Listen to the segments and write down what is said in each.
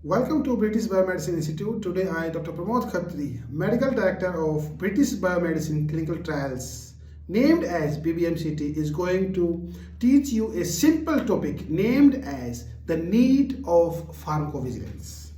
Welcome to British Biomedicine Institute. Today I, Dr. Pramod Khatri, Medical Director of British Biomedicine Clinical Trials, named as BBMCT, is going to teach you a simple topic named as the need of pharmacovigilance.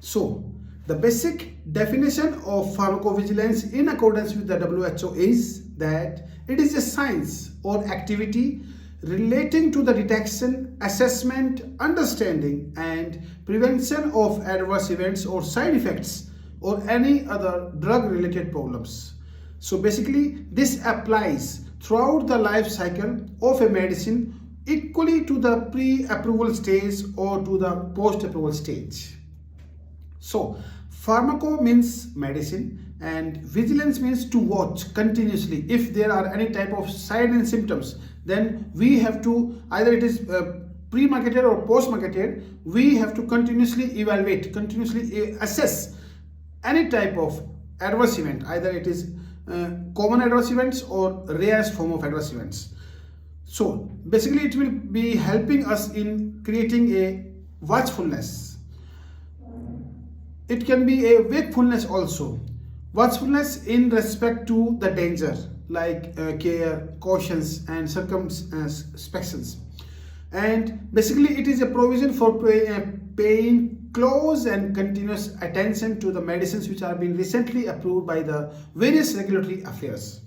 So, the basic definition of pharmacovigilance in accordance with the WHO is that it is a science or activity relating to the detection, assessment, understanding, and prevention of adverse events or side effects or any other drug-related problems. So basically, this applies throughout the life cycle of a medicine equally to the pre-approval stage or to the post-approval stage. So, pharmaco means medicine and vigilance means to watch continuously. If there are any type of signs and symptoms, then we have to, either it is pre-marketed or post-marketed, we have to continuously evaluate, continuously assess any type of adverse event, either it is common adverse events or rarest form of adverse events. So basically it will be helping us in creating a watchfulness. It can be a wakefulness also. Watchfulness in respect to the danger, like care, cautions, and circumspections. And basically, it is a provision for paying close and continuous attention to the medicines which are being recently approved by the various regulatory affairs.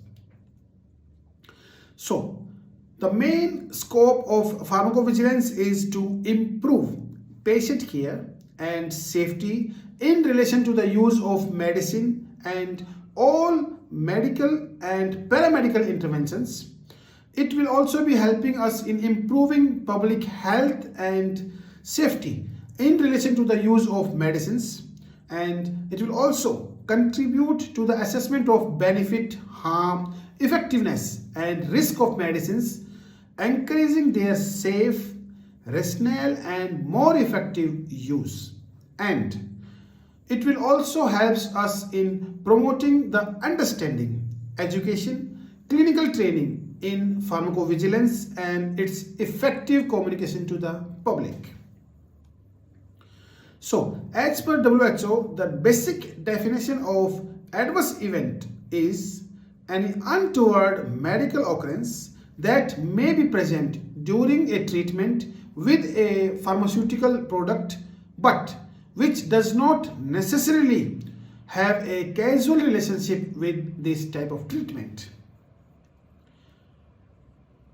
So, the main scope of pharmacovigilance is to improve patient care and safety in relation to the use of medicine and all medical and paramedical interventions. It will also be helping us in improving public health and safety in relation to the use of medicines, and it will also contribute to the assessment of benefit, harm, effectiveness, and risk of medicines, encouraging their safe, rational, and more effective use. And it will also help us in promoting the understanding, education, clinical training in pharmacovigilance and its effective communication to the public. So, as per WHO, the basic definition of adverse event is an untoward medical occurrence that may be present during a treatment with a pharmaceutical product, but which does not necessarily have a causal relationship with this type of treatment.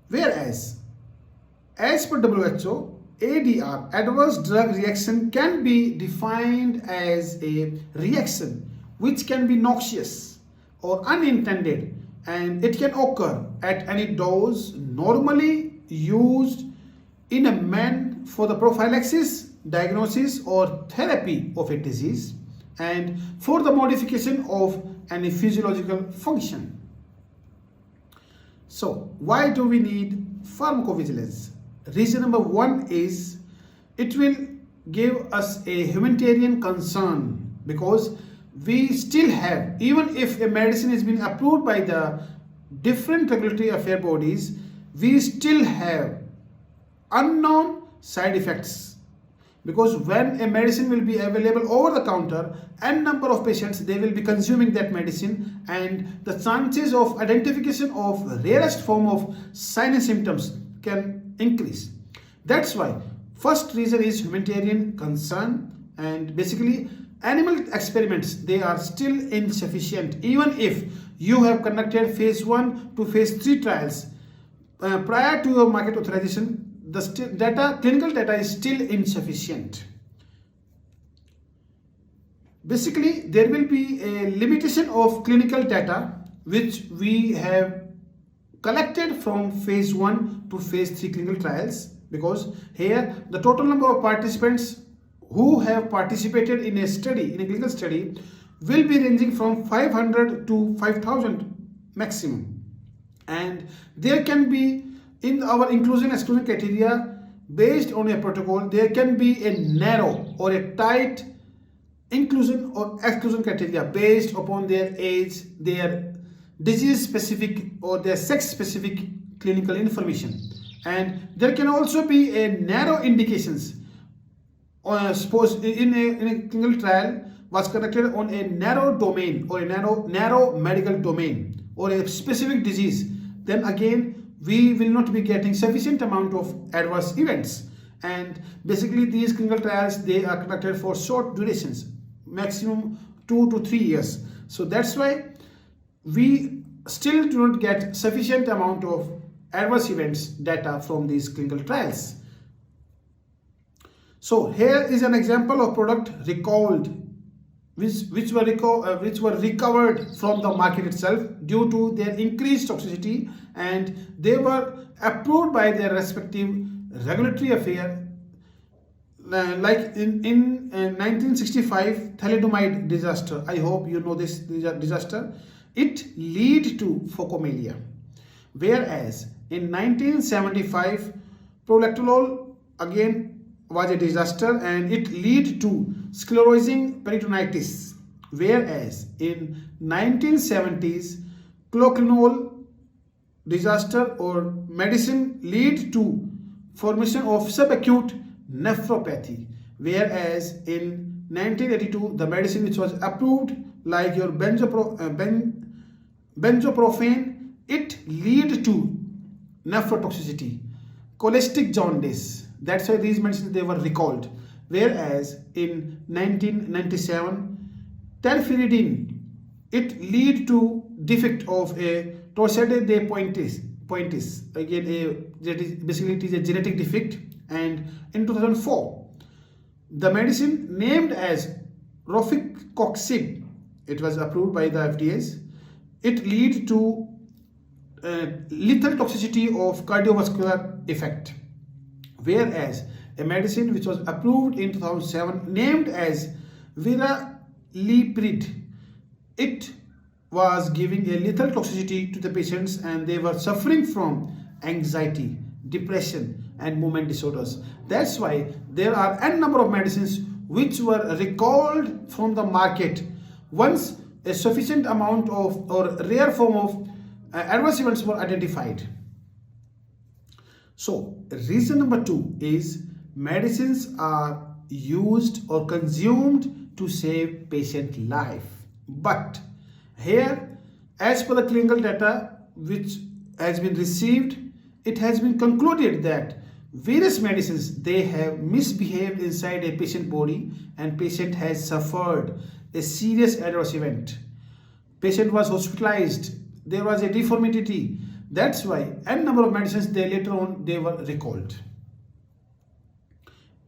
Whereas, as per WHO, ADR, adverse drug reaction, can be defined as a reaction which can be noxious or unintended, and it can occur at any dose normally used in a man for the prophylaxis, diagnosis, or therapy of a disease, and for the modification of any physiological function. So, why do we need pharmacovigilance? Reason number one is it will give us a humanitarian concern, because we still have, even if a medicine has been approved by the different regulatory affair bodies, we still have unknown side effects, because when a medicine will be available over the counter, n number of patients, they will be consuming that medicine, and the chances of identification of rarest form of signs and symptoms can increase. That's why first reason is humanitarian concern, and basically animal experiments, they are still insufficient. Even if you have conducted phase 1 to phase 3 trials prior to your market authorization, the clinical data is still insufficient. Basically, there will be a limitation of clinical data which we have collected from phase 1 to phase 3 clinical trials, because here the total number of participants who have participated in a study, in a clinical study, will be ranging from 500 to 5,000 maximum, and there can be, in our inclusion exclusion criteria based on a protocol, there can be a narrow or a tight inclusion or exclusion criteria based upon their age, their disease specific or their sex specific clinical information, and there can also be a narrow indications suppose in a clinical trial was conducted on a narrow domain or a narrow medical domain or a specific disease, then again we will not be getting sufficient amount of adverse events. And basically these clinical trials, they are conducted for short durations, maximum 2 to 3 years. So that's why we still do not get sufficient amount of adverse events data from these clinical trials. So here is an example of product recalled which were recovered from the market itself due to their increased toxicity, and they were approved by their respective regulatory affair. Like in 1965 thalidomide disaster, I hope you know this disaster, it led to phocomelia. Whereas in 1975 prolectolol again was a disaster and it led to sclerosing peritonitis. Whereas in 1970s cloquinol disaster or medicine led to formation of subacute nephropathy. Whereas in 1982 the medicine which was approved like your benzoprofen, it led to nephrotoxicity, cholecistic jaundice. That's why these medicines, they were recalled. Whereas in 1997 terfiridine, it led to defect of a torsade de pointis. Again, basically it is a genetic defect. And in 2004 the medicine named as rofecoxib, it was approved by the FDA. It led to lethal toxicity of cardiovascular effect. Whereas a medicine which was approved in 2007 named as viraliprid, it was giving a lethal toxicity to the patients and they were suffering from anxiety, depression and movement disorders. That's why there are n number of medicines which were recalled from the market once a sufficient amount of or rare form of adverse events were identified. So reason number 2 is medicines are used or consumed to save patient life. But here, as per the clinical data which has been received, it has been concluded that various medicines, they have misbehaved inside a patient body and patient has suffered a serious adverse event. Patient was hospitalized, there was a deformity. That's why n number of medicines, they later on they were recalled.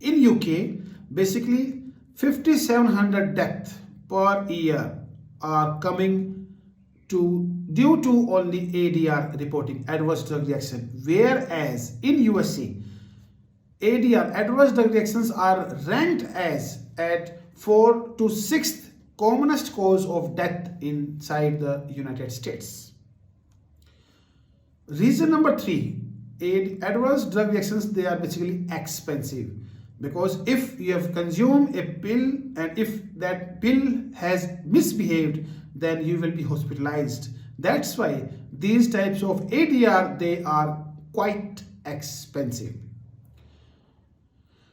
In UK, basically 5,700 deaths per year are coming to due to only ADR reporting, adverse drug reaction. Whereas in USA, ADR, adverse drug reactions, are ranked as at 4th to 6th commonest cause of death inside the United States. Reason number 3, adverse drug reactions, they are basically expensive, because if you have consumed a pill and if that pill has misbehaved, then you will be hospitalized. That's why these types of ADR, they are quite expensive.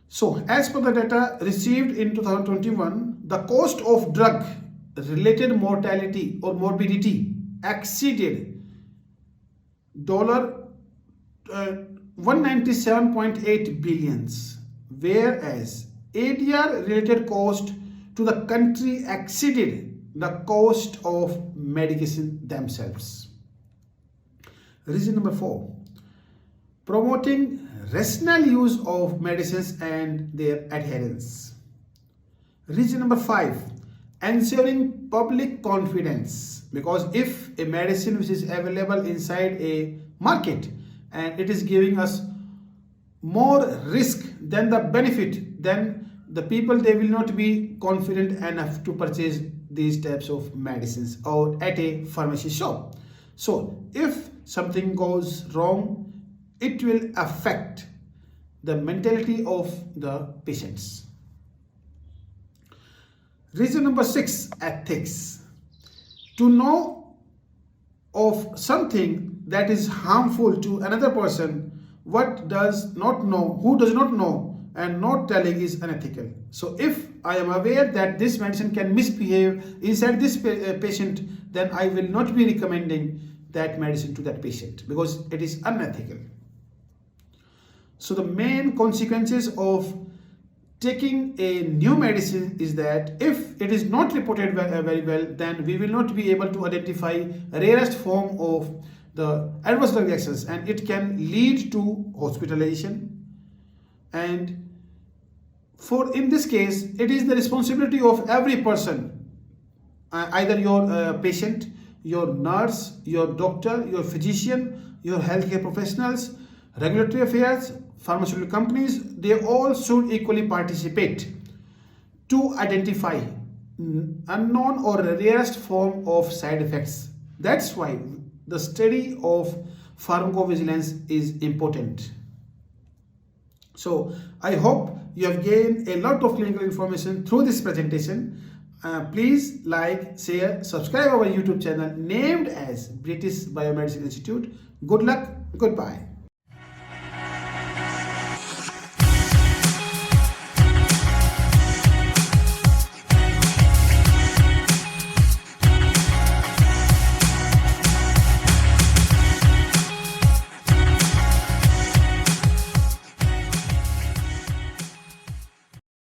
So as per the data received in 2021, the cost of drug related mortality or morbidity exceeded $197.8 billions, whereas ADR related cost to the country exceeded the cost of medication themselves. Reason number 4, promoting rational use of medicines and their adherence. Reason number 5, ensuring public confidence, because if a medicine which is available inside a market and it is giving us more risk than the benefit, then the people, they will not be confident enough to purchase these types of medicines or at a pharmacy shop. So if something goes wrong, it will affect the mentality of the patients. Reason number 6, ethics. To know of something that is harmful to another person, who does not know and not telling is unethical. So if I am aware that this medicine can misbehave inside this patient, then I will not be recommending that medicine to that patient because it is unethical. So the main consequences of taking a new medicine is that if it is not reported very well, then we will not be able to identify rarest form of the adverse drug reactions, and it can lead to hospitalization. And in this case, it is the responsibility of every person, either your patient, your nurse, your doctor, your physician, your healthcare professionals, regulatory affairs, pharmaceutical companies, they all should equally participate to identify unknown or rarest form of side effects. That's why the study of pharmacovigilance is important. So I hope you have gained a lot of clinical information through this presentation. Please like, share, subscribe our YouTube channel named as British Biomedicine Institute. Good luck, goodbye.